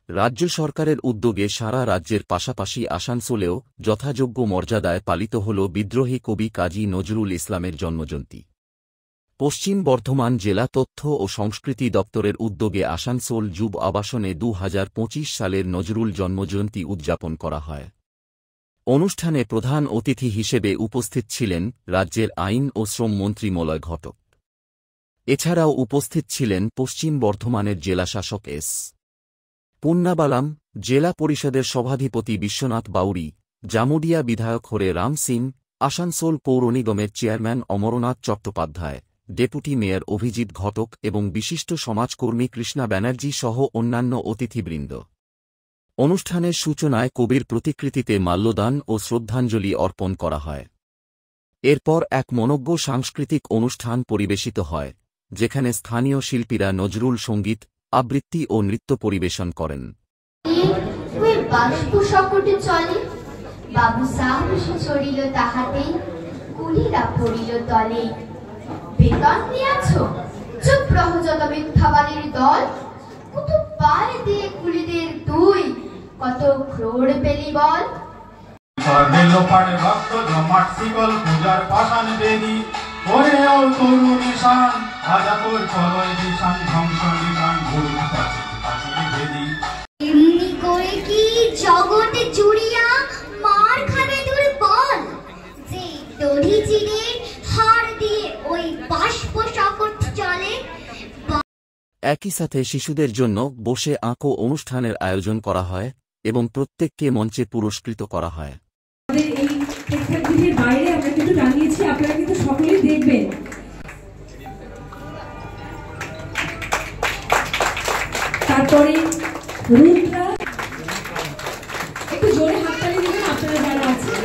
রাজ্য সরকারের উদ্যোগে সারা রাজ্যের পাশাপাশি আসানসোলেও যথাযোগ্য মর্যাদায় পালিত হল বিদ্রোহী কবি কাজী নজরুল ইসলামের জন্মজয়ন্তী। পশ্চিম বর্ধমান জেলা তথ্য ও সংস্কৃতি দপ্তরের উদ্যোগে আসানসোল যুব আবাসনে 2025 সালের নজরুল জন্মজয়ন্তী উদযাপন করা হয়। অনুষ্ঠানে প্রধান অতিথি হিসেবে উপস্থিত ছিলেন রাজ্যের আইন ও শ্রম মন্ত্রী মলয় ঘটক। এছাড়াও উপস্থিত ছিলেন পশ্চিম বর্ধমানের জেলাশাসক এস পুন্নাবালাম, জেলা পরিষদের সভাধিপতি বিশ্বনাথ বাউরি, জামুডিয়া বিধায়ক হরে রাম সিং, আসানসোল পৌর নিগমের chairman Amarnath Chattopadhyay, deputy mayor Abhijit Ghatak এবং বিশিষ্ট সমাজকর্মী কৃষ্ণা ব্যানার্জি সহ অন্যান্য অতিথিবৃন্দ। অনুষ্ঠানের সূচনায় কবির প্রতিকৃতিতে মাল্যদান ও শ্রদ্ধাঞ্জলি অর্পণ করা হয়। এরপর এক মনোজ্ঞ সাংস্কৃতিক অনুষ্ঠান পরিবেশিত হয়, যেখানে স্থানীয় শিল্পীরা নজরুল সঙ্গীত, আবৃত্তি ও নৃত্য পরিবেশন করেন। বাবু সাহস চড়িল তাহাতে, কুলিরা পড়িল তলে। বেতন নিয়াছ, চুপ রহ যত মিথ্যাবাদীর দল। কত পার দিয়ে কুলিদের তুই, কত ক্রোড় পেলি বল। ভক্ত জমাট শিকল পূজার পাষাণ বেদি, ওরে ও তরু নিশান, আজা তোর চলয় দিশান, ধ্বংস নিশান ভুল বেদি। এমনি করে কি জগতে জুড়িয়া মার খাবে তোর বল, যে দড়ি চিরে হার দিয়ে ওই বাষ্প সকট চলে। একই সাথে শিশুদের জন্য বসে আঁকো অনুষ্ঠানের আয়োজন করা হয় এবং প্রত্যেককে মঞ্চে পুরস্কৃত করা হয়। এই প্রেক্ষাগৃহের বাইরে আমরা কিন্তু টানিয়েছি, আপনারা কিন্তু সকলেই দেখবেন। তারপরে রুদ্রা, একটু জোরে হাততালি দিবেন আপনারা যারা আছেন।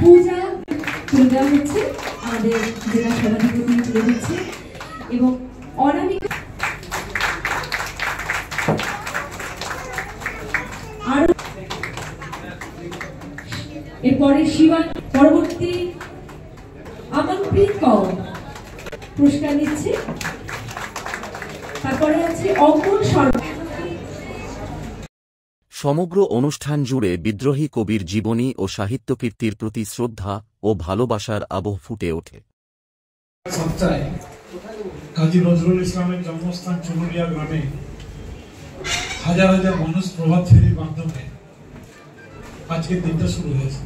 পূজা তুলে দেওয়া হচ্ছে, আমাদের জেলা সভাধিপতি তুলে দিচ্ছে এবং অনামিকা আরো। এরপরে শিবান পরবর্তী আমনপ্রীত কৌর পুরস্কার নিচ্ছে। তারপরে আছে অঙ্কন শর্মা। সমগ্র অনুষ্ঠান জুড়ে বিদ্রোহী কবির জীবনী ও সাহিত্যকীর্তির প্রতি শ্রদ্ধা ও ভালোবাসার আবহ ফুটে ওঠে। সপ্তাহে কাজী নজরুল ইসলামের জন্মস্থান চুনুরিয়া গ্রামে হাজার হাজার মানুষ প্রভাত ফেরির মাধ্যমে আজকের দিনটা শুরু হয়েছে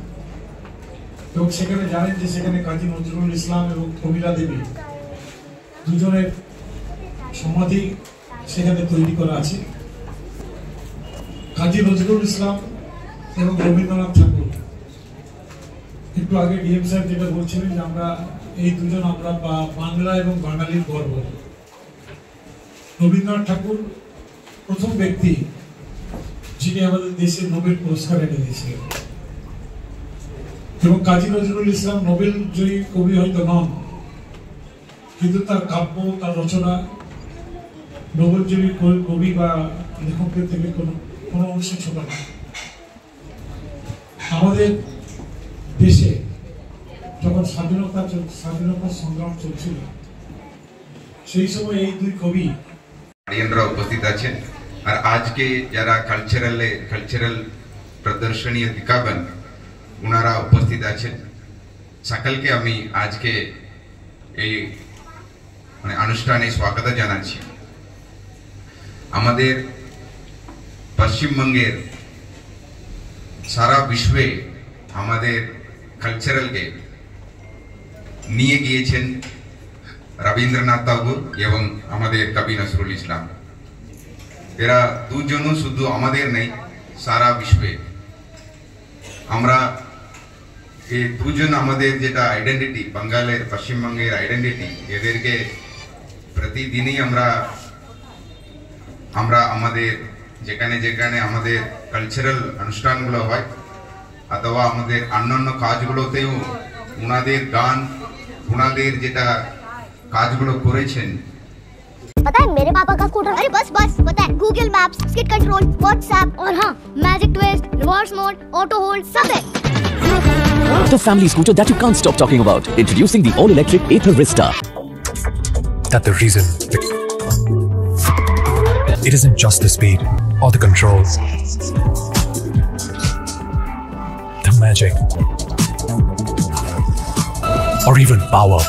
এবং সেখানে জানেন যে সেখানে কাজী নজরুল ইসলাম এবং কবিরা দেবী দুজনের সমাধি সেখানে তৈরি করা আছে। কাজী নজরুল ইসলাম এবং রবীন্দ্রনাথ ঠাকুর, একটু আগে ডিএম সাহেব যেটা বলছিলেন যে আমরা এই দুজন আমরা বাংলা এবং বাঙালির গর্ব। রবীন্দ্রনাথ ঠাকুর প্রথম ব্যক্তি যিনি আমাদের দেশে নোবেল পুরস্কার এনে দিয়েছিলেন এবং কাজী নজরুল ইসলাম নোবেল জয়ী কবি হয়তো নন, কিন্তু তার কাব্য, তার রচনা নোবেল জয়ী কবি বা লেখকদের থেকে কোনো অংশে ছোট না। আমাদের দেশে যখন স্বাধীনতা সংগ্রাম চলছিল সেই সময় এই দুই কবি উপস্থিত আছেন। আর আজকে যারা কালচারাল প্রদর্শনী দেখাবেন ওনারা উপস্থিত আছেন। সকলকে আমি আজকে এই অনুষ্ঠানে স্বাগত জানাচ্ছি। আমাদের পশ্চিমবঙ্গের সারা বিশ্বে আমাদের কালচারালকে নিয়ে গিয়েছেন রবীন্দ্রনাথ ঠাকুর এবং আমাদের কবি নজরুল ইসলাম। এরা দুজনও শুধু আমাদের নেই, সারা বিশ্বে আমরা এই দুজন আমাদের যেটা আইডেন্টিটি, বাঙালের পশ্চিমবঙ্গের আইডেন্টিটি, এদেরকে প্রতিদিনই আমরা আমাদের যেখানে যেখানে আমাদের কালচারাল অনুষ্ঠানগুলো হয় অথবা আমাদের অন্যান্য কাজগুলোতেও ওনাদের গান, ওনাদের যেটা কাজগুলো করেছেন। पता है मेरे पापा का स्कूटर, अरे बस पता है Google maps, skid control, WhatsApp और हाँ magic twist, reverse mode, auto hold सब है। The family scooter that you can't stop talking about. Introducing the all-electric Ather Vista. That the reason it isn't just the speed. or the controls. The magic. Or even power.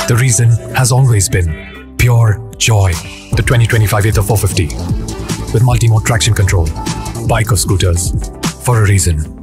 The reason has always been pure joy. The 2025 Ather 450 with multi-mode traction control. Bike or scooters, for a reason.